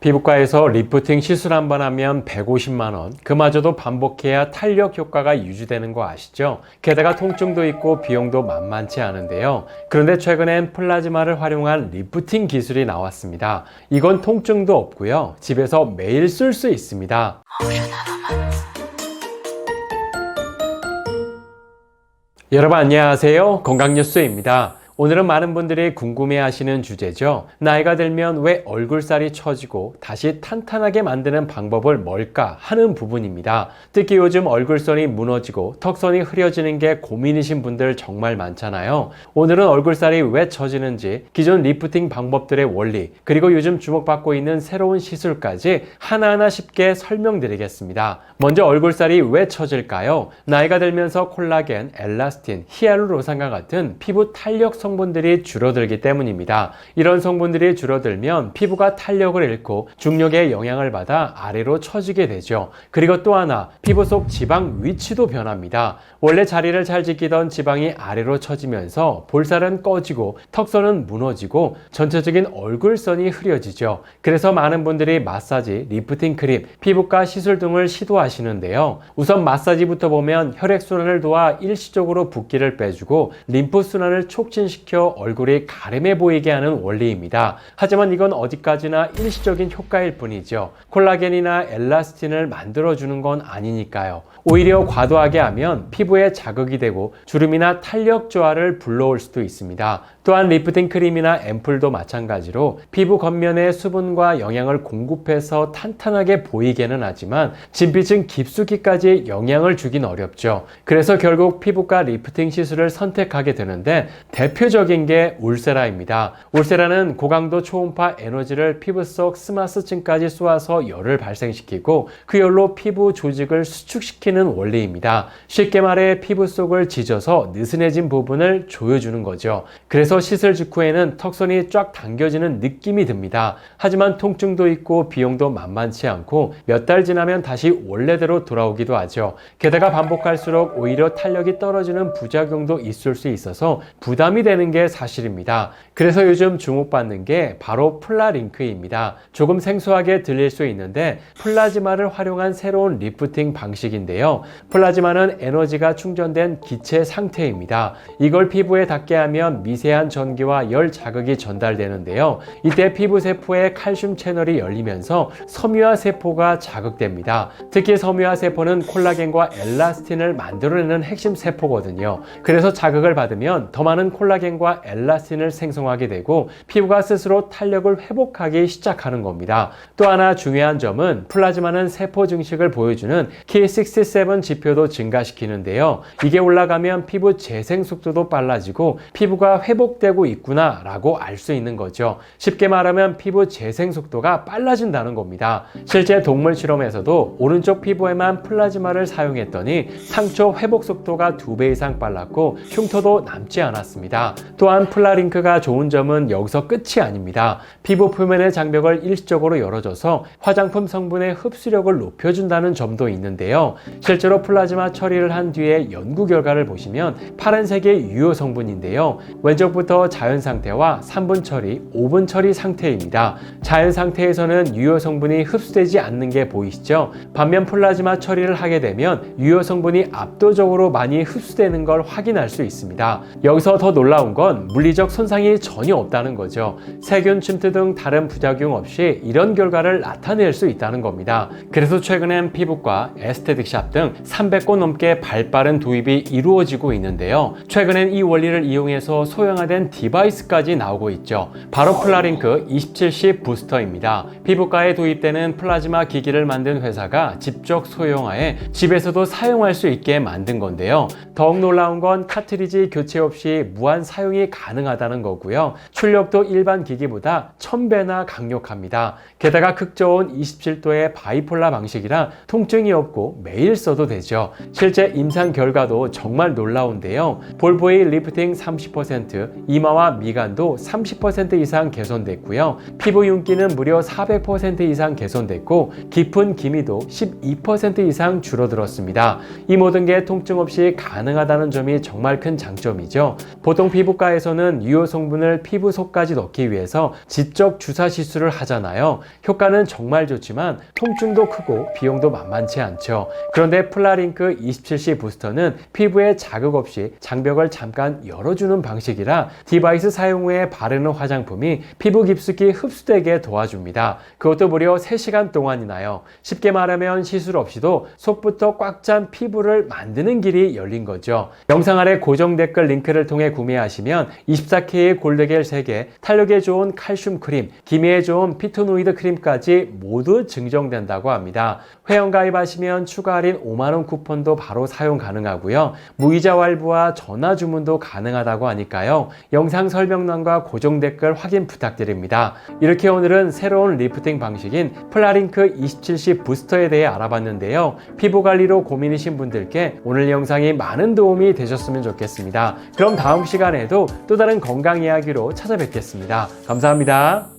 피부과에서 리프팅 시술 한 번 하면 150만 원, 그마저도 반복해야 탄력 효과가 유지되는 거 아시죠? 게다가 통증도 있고 비용도 만만치 않은데요. 그런데 최근엔 플라즈마를 활용한 리프팅 기술이 나왔습니다. 이건 통증도 없고요. 집에서 매일 쓸 수 있습니다. 여러분 안녕하세요. 건강뉴스입니다. 오늘은 많은 분들이 궁금해하시는 주제죠. 나이가 들면 왜 얼굴살이 처지고 다시 탄탄하게 만드는 방법을 뭘까 하는 부분입니다. 특히 요즘 얼굴선이 무너지고 턱선이 흐려지는 게 고민이신 분들 정말 많잖아요. 오늘은 얼굴살이 왜 처지는지, 기존 리프팅 방법들의 원리, 그리고 요즘 주목받고 있는 새로운 시술까지 하나하나 쉽게 설명드리겠습니다. 먼저 얼굴살이 왜 처질까요? 나이가 들면서 콜라겐, 엘라스틴, 히알루론산과 같은 피부 탄력 성분들이 줄어들기 때문입니다. 이런 성분들이 줄어들면 피부가 탄력을 잃고 중력의 영향을 받아 아래로 처지게 되죠. 그리고 또 하나, 피부 속 지방 위치도 변합니다. 원래 자리를 잘 지키던 지방이 아래로 처지면서 볼살은 꺼지고 턱선은 무너지고 전체적인 얼굴선이 흐려지죠. 그래서 많은 분들이 마사지, 리프팅 크림, 피부과 시술 등을 시도하시는데요. 우선 마사지부터 보면 혈액순환을 도와 일시적으로 붓기를 빼주고 림프순환을 촉진시켜 얼굴이 가름해 보이게 하는 원리입니다. 하지만 이건 어디까지나 일시적인 효과일 뿐이죠. 콜라겐이나 엘라스틴을 만들어주는 건 아니니까요. 오히려 과도하게 하면 피부에 자극이 되고 주름이나 탄력 저하를 불러올 수도 있습니다. 또한 리프팅 크림이나 앰플도 마찬가지로 피부 겉면에 수분과 영양을 공급해서 탄탄하게 보이게는 하지만 진피층 깊숙이까지 영향을 주긴 어렵죠. 그래서 결국 피부과 리프팅 시술을 선택하게 되는데 대표적인 게 울세라입니다. 울세라는 고강도 초음파 에너지를 피부 속 스마스층까지 쏘아서 열을 발생시키고 그 열로 피부 조직을 수축시키는 원리입니다. 쉽게 말해 피부 속을 지져서 느슨해진 부분을 조여주는 거죠. 그래서 시술 직후에는 턱선이 쫙 당겨지는 느낌이 듭니다. 하지만 통증도 있고 비용도 만만치 않고 몇 달 지나면 다시 원래대로 돌아오기도 하죠. 게다가 반복할수록 오히려 탄력이 떨어지는 부작용도 있을 수 있어서 부담이 되는 게 사실입니다. 그래서 요즘 주목받는 게 바로 플라링크입니다. 조금 생소하게 들릴 수 있는데 플라즈마를 활용한 새로운 리프팅 방식인데요. 플라즈마는 에너지가 충전된 기체 상태입니다. 이걸 피부에 닿게 하면 미세한 전기와 열 자극이 전달되는데요. 이때 피부 세포의 칼슘 채널이 열리면서 섬유화 세포가 자극됩니다. 특히 섬유화 세포는 콜라겐과 엘라스틴을 만들어내는 핵심 세포거든요. 그래서 자극을 받으면 더 많은 콜라겐과 엘라스틴을 생성하게 되고 피부가 스스로 탄력을 회복하기 시작하는 겁니다. 또 하나 중요한 점은 플라즈마는 세포 증식을 보여주는 Ki67 지표도 증가시키는데요. 이게 올라가면 피부 재생 속도도 빨라지고 피부가 회복되고 있구나 라고 알 수 있는 거죠. 쉽게 말하면 피부 재생 속도가 빨라진다는 겁니다. 실제 동물 실험에서도 오른쪽 피부에만 플라즈마를 사용했더니 상처 회복 속도가 2배 이상 빨랐고 흉터도 남지 않았습니다. 또한 플라링크가 좋은 점은 여기서 끝이 아닙니다. 피부 표면의 장벽을 일시적으로 열어줘서 화장품 성분의 흡수력을 높여준다는 점도 있는데요. 실제로 플라즈마 처리를 한 뒤에 연구 결과를 보시면 파란색의 유효 성분인데요. 왼쪽부터 자연 상태와 3분 처리, 5분 처리 상태입니다. 자연 상태에서는 유효 성분이 흡수되지 않는 게 보이시죠? 반면 플라즈마 처리를 하게 되면 유효 성분이 압도적으로 많이 흡수되는 걸 확인할 수 있습니다. 여기서 더 놀라운 건 물리적 손상이 전혀 없다는 거죠. 세균 침투 등 다른 부작용 없이 이런 결과를 나타낼 수 있다는 겁니다. 그래서 최근엔 피부과, 에스테틱샵 등 300곳 넘게 발빠른 도입이 이루어지고 있는데요. 최근엔 이 원리를 이용해서 소형화된 디바이스까지 나오고 있죠. 바로 플라링크 27C 부스터입니다. 피부과에 도입되는 플라즈마 기기를 만든 회사가 직접 소형화해 집에서도 사용할 수 있게 만든 건데요. 더욱 놀라운 건 카트리지 교체 없이 무한 사용이 가능하다는 거고요. 출력도 일반 기기보다 1000배나 강력합니다. 게다가 극저온 27도의 바이폴라 방식이라 통증이 없고 매일 써도 되죠. 실제 임상 결과도 정말 놀라운데요. 볼 부위 리프팅 30%, 이마와 미간도 30% 이상 개선됐고요. 피부 윤기는 무려 400% 이상 개선됐고 깊은 기미도 12% 이상 줄어들었습니다. 이 모든 게 통증 없이 가능하다는 점이 정말 큰 장점이죠. 보통 피부과에서는 유효 성분을 피부 속까지 넣기 위해서 지적 주사 시술을 하잖아요. 효과는 정말 좋지만 통증도 크고 비용도 만만치 않죠. 그런데 플라링크 27C 부스터는 피부에 자극 없이 장벽을 잠깐 열어주는 방식이라 디바이스 사용 후에 바르는 화장품이 피부 깊숙이 흡수되게 도와줍니다. 그것도 무려 3시간 동안이나요. 쉽게 말하면 시술 없이도 속부터 꽉 찬 피부를 만드는 길이 열린 거죠. 영상 아래 고정 댓글 링크를 통해 구매하시면 24K의 골드겔 3개, 탄력에 좋은 칼슘 크림, 기미에 좋은 피토노이드 크림까지 모두 증정된다고 합니다. 회원 가입하시면 추가 할인 5만원 쿠폰도 바로 사용 가능하고요. 무이자 할부와 전화 주문도 가능하다고 하니까요. 영상 설명란과 고정 댓글 확인 부탁드립니다. 이렇게 오늘은 새로운 리프팅 방식인 플라링크 27C 부스터에 대해 알아봤는데요. 피부 관리로 고민이신 분들께 오늘 영상이 많은 도움이 되셨으면 좋겠습니다. 그럼 다음 시간에도 또 다른 건강 이야기로 찾아뵙겠습니다. 감사합니다.